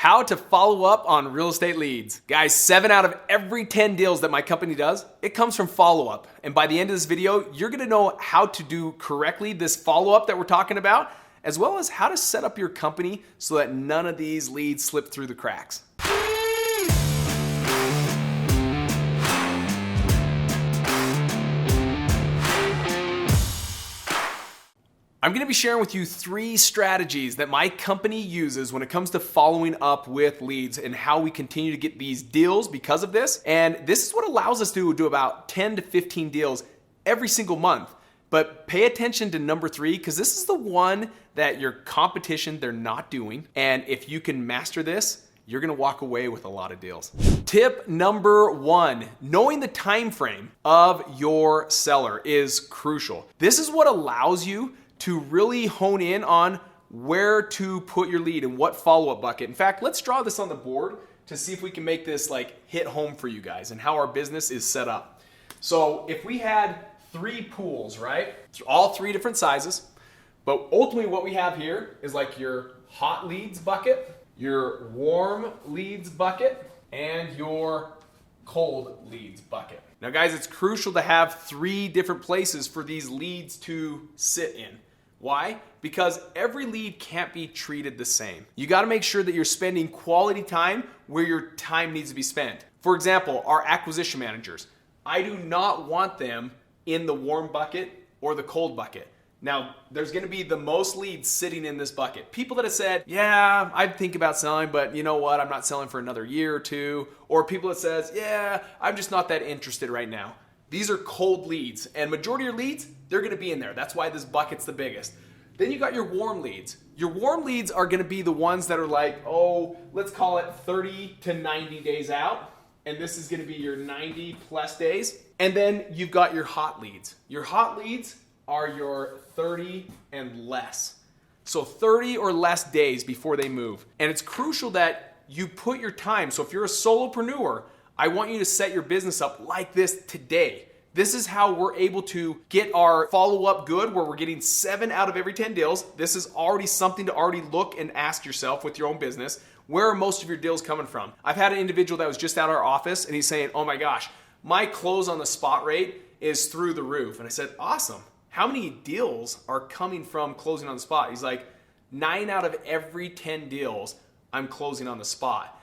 How to follow up on real estate leads. Guys, 7 out of every 10 deals that my company does, it comes from follow-up. And by the end of this video, you're gonna know how to do correctly this follow-up that we're talking about, as well as how to set up your company so that none of these leads slip through the cracks. I'm gonna be sharing with you 3 strategies that my company uses when it comes to following up with leads and how we continue to get these deals because of this. And this is what allows us to do about 10 to 15 deals every single month. But pay attention to number 3, because this is the one that your competition, they're not doing. And if you can master this, you're gonna walk away with a lot of deals. Tip number 1, knowing the time frame of your seller is crucial. This is what allows you to really hone in on where to put your lead and what follow-up bucket. In fact, let's draw this on the board to see if we can make this like hit home for you guys and how our business is set up. So if we had 3 pools, right? All 3 different sizes, but ultimately what we have here is like your hot leads bucket, your warm leads bucket, and your cold leads bucket. Now guys, it's crucial to have 3 different places for these leads to sit in. Why? Because every lead can't be treated the same. You gotta make sure that you're spending quality time where your time needs to be spent. For example, our acquisition managers. I do not want them in the warm bucket or the cold bucket. Now, there's gonna be the most leads sitting in this bucket. People that have said, yeah, I'd think about selling, but you know what, I'm not selling for another year or 2. Or people that says, yeah, I'm just not that interested right now. These are cold leads, and majority of your leads, they're gonna be in there. That's why this bucket's the biggest. Then you got your warm leads. Your warm leads are gonna be the ones that are like, oh, let's call it 30 to 90 days out. And this is gonna be your 90 plus days. And then you've got your hot leads. Your hot leads are your 30 and less. So 30 or less days before they move. And it's crucial that you put your time. So if you're a solopreneur, I want you to set your business up like this today. This is how we're able to get our follow-up good, where we're getting 7 out of every 10 deals. This is already something to already look and ask yourself with your own business. Where are most of your deals coming from? I've had an individual that was just out of our office and he's saying, oh my gosh, my close on the spot rate is through the roof. And I said, awesome. How many deals are coming from closing on the spot? He's like, 9 out of every 10 deals I'm closing on the spot.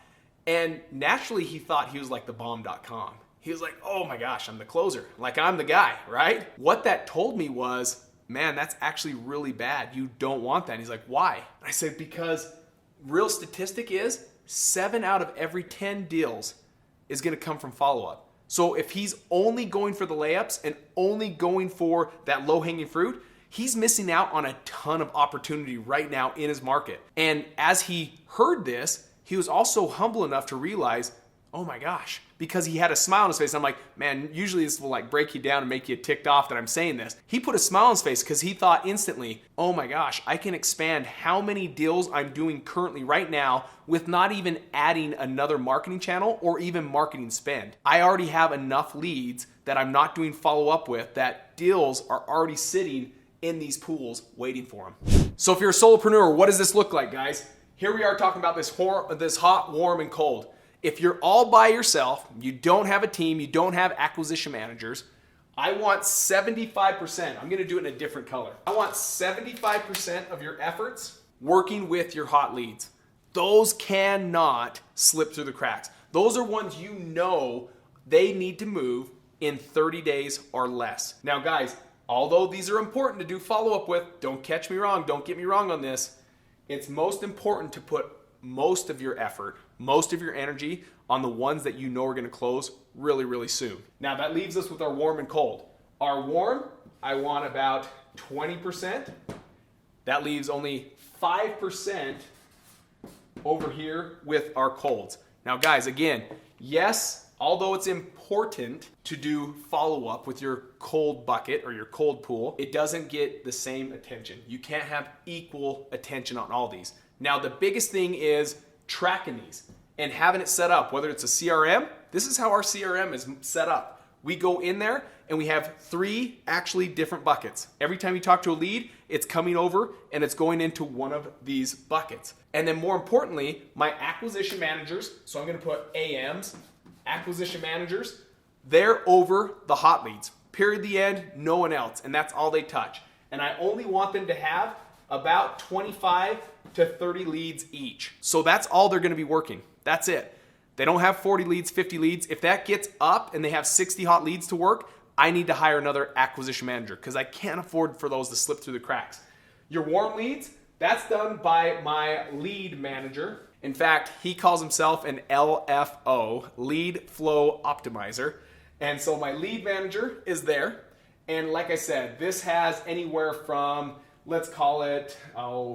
And naturally he thought he was like the bomb.com. He was like, oh my gosh, I'm the closer. Like I'm the guy, right? What that told me was, man, that's actually really bad. You don't want that. And he's like, why? And I said, because real statistic is 7 out of every 10 deals is gonna come from follow-up. So if he's only going for the layups and only going for that low-hanging fruit, he's missing out on a ton of opportunity right now in his market. And as he heard this, he was also humble enough to realize, oh my gosh, because he had a smile on his face. I'm like, man, usually this will like break you down and make you ticked off that I'm saying this. He put a smile on his face because he thought instantly, oh my gosh, I can expand how many deals I'm doing currently right now with not even adding another marketing channel or even marketing spend. I already have enough leads that I'm not doing follow up with, that deals are already sitting in these pools waiting for them. So if you're a solopreneur, what does this look like, guys? Here we are talking about this hot, warm, and cold. If you're all by yourself, you don't have a team, you don't have acquisition managers, I want 75%. I'm gonna do it in a different color. I want 75% of your efforts working with your hot leads. Those cannot slip through the cracks. Those are ones you know they need to move in 30 days or less. Now guys, although these are important to do follow-up with, don't catch me wrong, don't get me wrong on this, it's most important to put most of your effort, most of your energy on the ones that you know are gonna close really, really soon. Now that leaves us with our warm and cold. Our warm, I want about 20%. That leaves only 5% over here with our colds. Now guys, again, yes, although it's important to do follow-up with your cold bucket or your cold pool, it doesn't get the same attention. You can't have equal attention on all these. Now the biggest thing is tracking these and having it set up, whether it's a CRM. This is how our CRM is set up. We go in there and we have 3 actually different buckets. Every time you talk to a lead, it's coming over and it's going into one of these buckets. And then more importantly, my acquisition managers, so I'm gonna put AMs, acquisition managers, they're over the hot leads. Period, the end, no one else. And that's all they touch. And I only want them to have about 25 to 30 leads each. So that's all they're gonna be working. That's it. They don't have 40 leads, 50 leads. If that gets up and they have 60 hot leads to work, I need to hire another acquisition manager because I can't afford for those to slip through the cracks. Your warm leads, that's done by my lead manager. In fact, he calls himself an LFO, lead flow optimizer. And so my lead manager is there. And like I said, this has anywhere from, let's call it,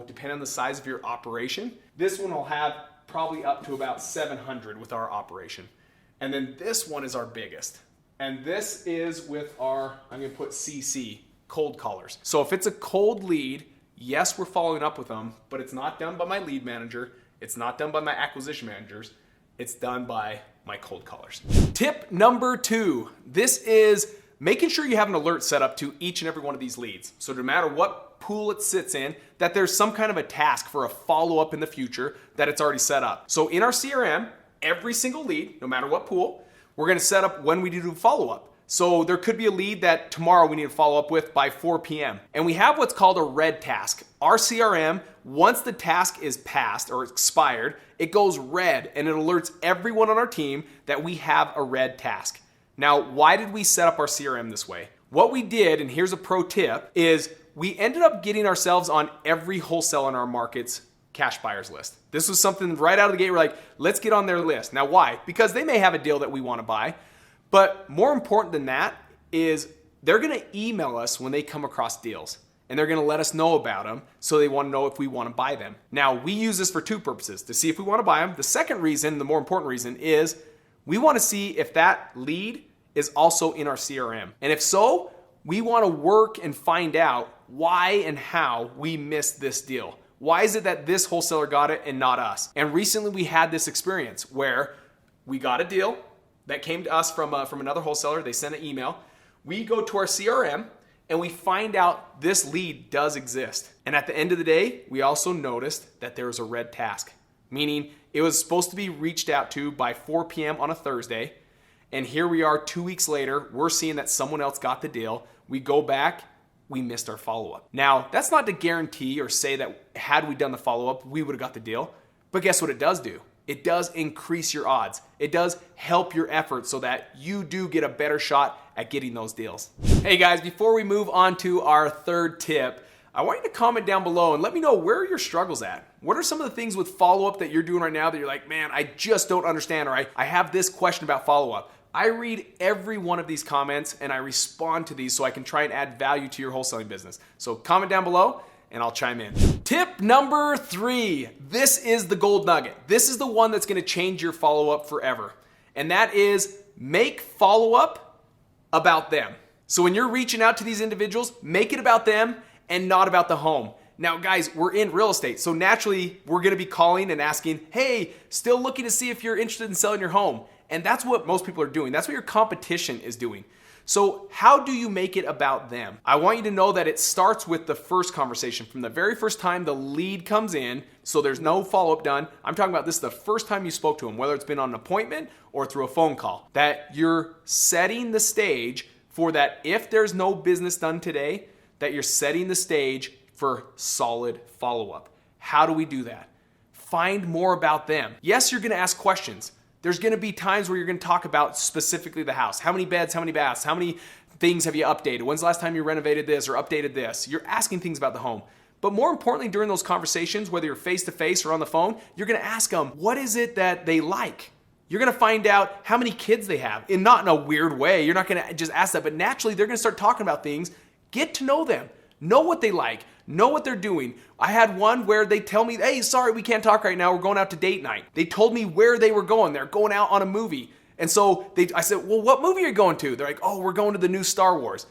depending on the size of your operation, this one will have probably up to about 700 with our operation. And then this one is our biggest. And this is with our, I'm gonna put CC, cold callers. So if it's a cold lead, yes, we're following up with them, but it's not done by my lead manager. It's not done by my acquisition managers. It's done by my cold callers. Tip number 2, this is making sure you have an alert set up to each and every one of these leads. So no matter what pool it sits in, that there's some kind of a task for a follow-up in the future that it's already set up. So in our CRM, every single lead, no matter what pool, we're gonna set up when we do follow-up. So there could be a lead that tomorrow we need to follow up with by 4 p.m. And we have what's called a red task. Our CRM, once the task is passed or expired, it goes red and it alerts everyone on our team that we have a red task. Now, why did we set up our CRM this way? What we did, and here's a pro tip, is we ended up getting ourselves on every wholesaler in our market's cash buyers list. This was something right out of the gate. We're like, let's get on their list. Now, why? Because they may have a deal that we want to buy. But more important than that is they're going to email us when they come across deals. And they're going to let us know about them, so they want to know if we want to buy them. Now, we use this for 2 purposes, to see if we want to buy them. The second reason, the more important reason, is we want to see if that lead is also in our CRM. And if so, we want to work and find out why and how we missed this deal. Why is it that this wholesaler got it and not us? And recently we had this experience where we got a deal that came to us from another wholesaler. They sent an email. We go to our CRM and we find out this lead does exist. And at the end of the day, we also noticed that there was a red task, meaning it was supposed to be reached out to by 4 p.m. on a Thursday. And here we are 2 weeks later, we're seeing that someone else got the deal. We go back, we missed our follow-up. Now, that's not to guarantee or say that had we done the follow-up, we would have got the deal. But guess what it does do? It does increase your odds. It does help your efforts so that you do get a better shot at getting those deals. Hey guys, before we move on to our 3rd tip, I want you to comment down below and let me know where are your struggles at. What are some of the things with follow-up that you're doing right now that you're like, man, I just don't understand, or I have this question about follow-up. I read every one of these comments and I respond to these so I can try and add value to your wholesaling business. So comment down below and I'll chime in. Tip number 3, this is the gold nugget. This is the one that's gonna change your follow-up forever. And that is make follow-up about them. So when you're reaching out to these individuals, make it about them and not about the home. Now guys, we're in real estate, so naturally we're gonna be calling and asking, hey, still looking to see if you're interested in selling your home. And that's what most people are doing. That's what your competition is doing. So how do you make it about them? I want you to know that it starts with the first conversation. From the very first time the lead comes in, so there's no follow-up done. I'm talking about this the first time you spoke to them, whether it's been on an appointment or through a phone call, that you're setting the stage for that if there's no business done today, that you're setting the stage for solid follow-up. How do we do that? Find more about them. Yes, you're gonna ask questions. There's gonna be times where you're gonna talk about specifically the house. How many beds, how many baths, how many things have you updated? When's the last time you renovated this or updated this? You're asking things about the home. But more importantly, during those conversations, whether you're face-to-face or on the phone, you're gonna ask them, what is it that they like? You're gonna find out how many kids they have, and not in a weird way. You're not gonna just ask that, but naturally they're gonna start talking about things. Get to know them. Know what they like. Know what they're doing. I had one where they tell me, hey, sorry, we can't talk right now. We're going out to date night. They told me where they were going. They're going out on a movie. And so I said, well, what movie are you going to? They're like, oh, we're going to the new Star Wars.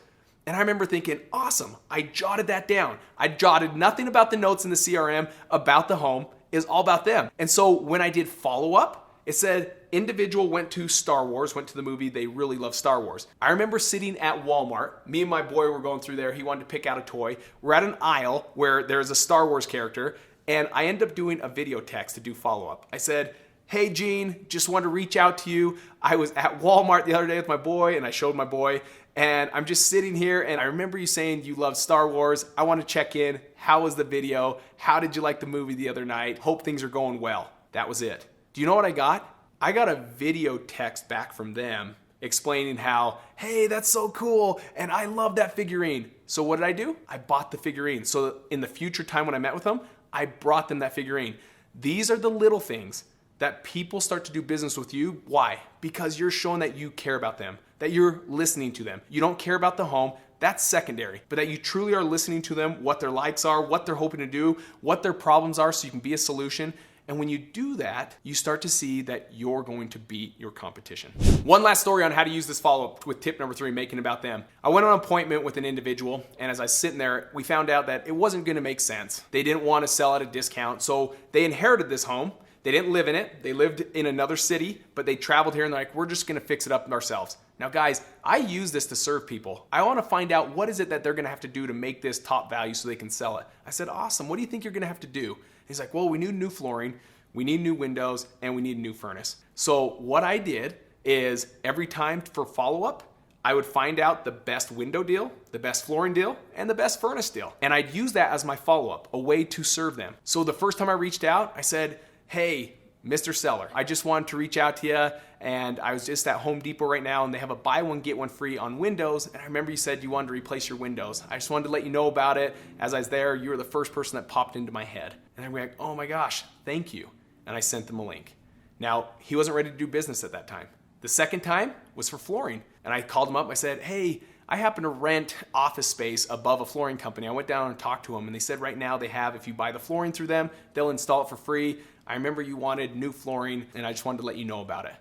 And I remember thinking, awesome. I jotted that down. I jotted nothing about the notes in the CRM about the home. It's all about them. And so when I did follow up, It said, individual went to Star Wars, went to the movie. They really love Star Wars. I remember sitting at Walmart. Me and my boy were going through there. He wanted to pick out a toy. We're at an aisle where there's a Star Wars character, and I end up doing a video text to do follow-up. I said, hey, Gene, just wanted to reach out to you. I was at Walmart the other day with my boy, and I showed my boy, and I'm just sitting here, and I remember you saying you love Star Wars. I want to check in. How was the video? How did you like the movie the other night? Hope things are going well. That was it. Do you know what I got? I got a video text back from them explaining how, hey, that's so cool, and I love that figurine. So what did I do? I bought the figurine. So in the future time when I met with them, I brought them that figurine. These are the little things that people start to do business with you. Why? Because you're showing that you care about them, that you're listening to them. You don't care about the home. That's secondary, but that you truly are listening to them, what their likes are, what they're hoping to do, what their problems are, so you can be a solution. And when you do that, you start to see that you're going to beat your competition. One last story on how to use this follow-up with tip number 3, making about them. I went on an appointment with an individual, and as I was sitting there, we found out that it wasn't gonna make sense. They didn't want to sell at a discount, so they inherited this home. They didn't live in it. They lived in another city, but they traveled here and they're like, we're just gonna fix it up ourselves. Now guys, I use this to serve people. I wanna find out what is it that they're gonna have to do to make this top value so they can sell it. I said, awesome, what do you think you're gonna have to do? He's like, well, we need new flooring, we need new windows, and we need a new furnace. So what I did is every time for follow-up, I would find out the best window deal, the best flooring deal, and the best furnace deal. And I'd use that as my follow-up, a way to serve them. So the first time I reached out, I said, hey, Mr. Seller, I just wanted to reach out to you, and I was just at Home Depot right now, and they have a buy one, get one free on windows, and I remember you said you wanted to replace your windows. I just wanted to let you know about it. As I was there, you were the first person that popped into my head. And I'm like, oh my gosh, thank you. And I sent them a link. Now, he wasn't ready to do business at that time. The second time was for flooring, and I called him up. I said, hey, I happen to rent office space above a flooring company. I went down and talked to them, and they said right now they have, if you buy the flooring through them, they'll install it for free. I remember you wanted new flooring, and I just wanted to let you know about it.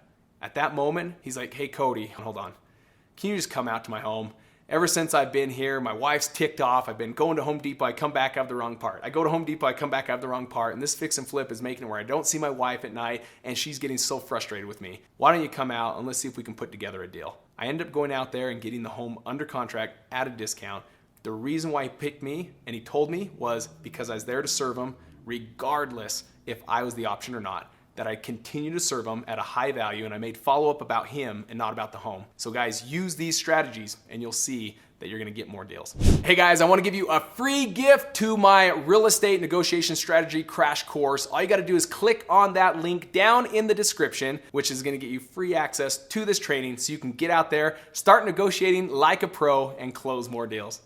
At that moment, he's like, hey, Cody, hold on. Can you just come out to my home? Ever since I've been here, my wife's ticked off. I've been going to Home Depot, I come back, I have the wrong part. I go to Home Depot, I come back, I have the wrong part. And this fix and flip is making it where I don't see my wife at night, and she's getting so frustrated with me. Why don't you come out and let's see if we can put together a deal? I end up going out there and getting the home under contract at a discount. The reason why he picked me, and he told me, was because I was there to serve him, regardless if I was the option or not, that I continue to serve him at a high value, and I made follow-up about him and not about the home. So guys, use these strategies and you'll see that you're gonna get more deals. Hey guys, I wanna give you a free gift to my real estate negotiation strategy crash course. All you gotta do is click on that link down in the description, which is gonna get you free access to this training so you can get out there, start negotiating like a pro, and close more deals.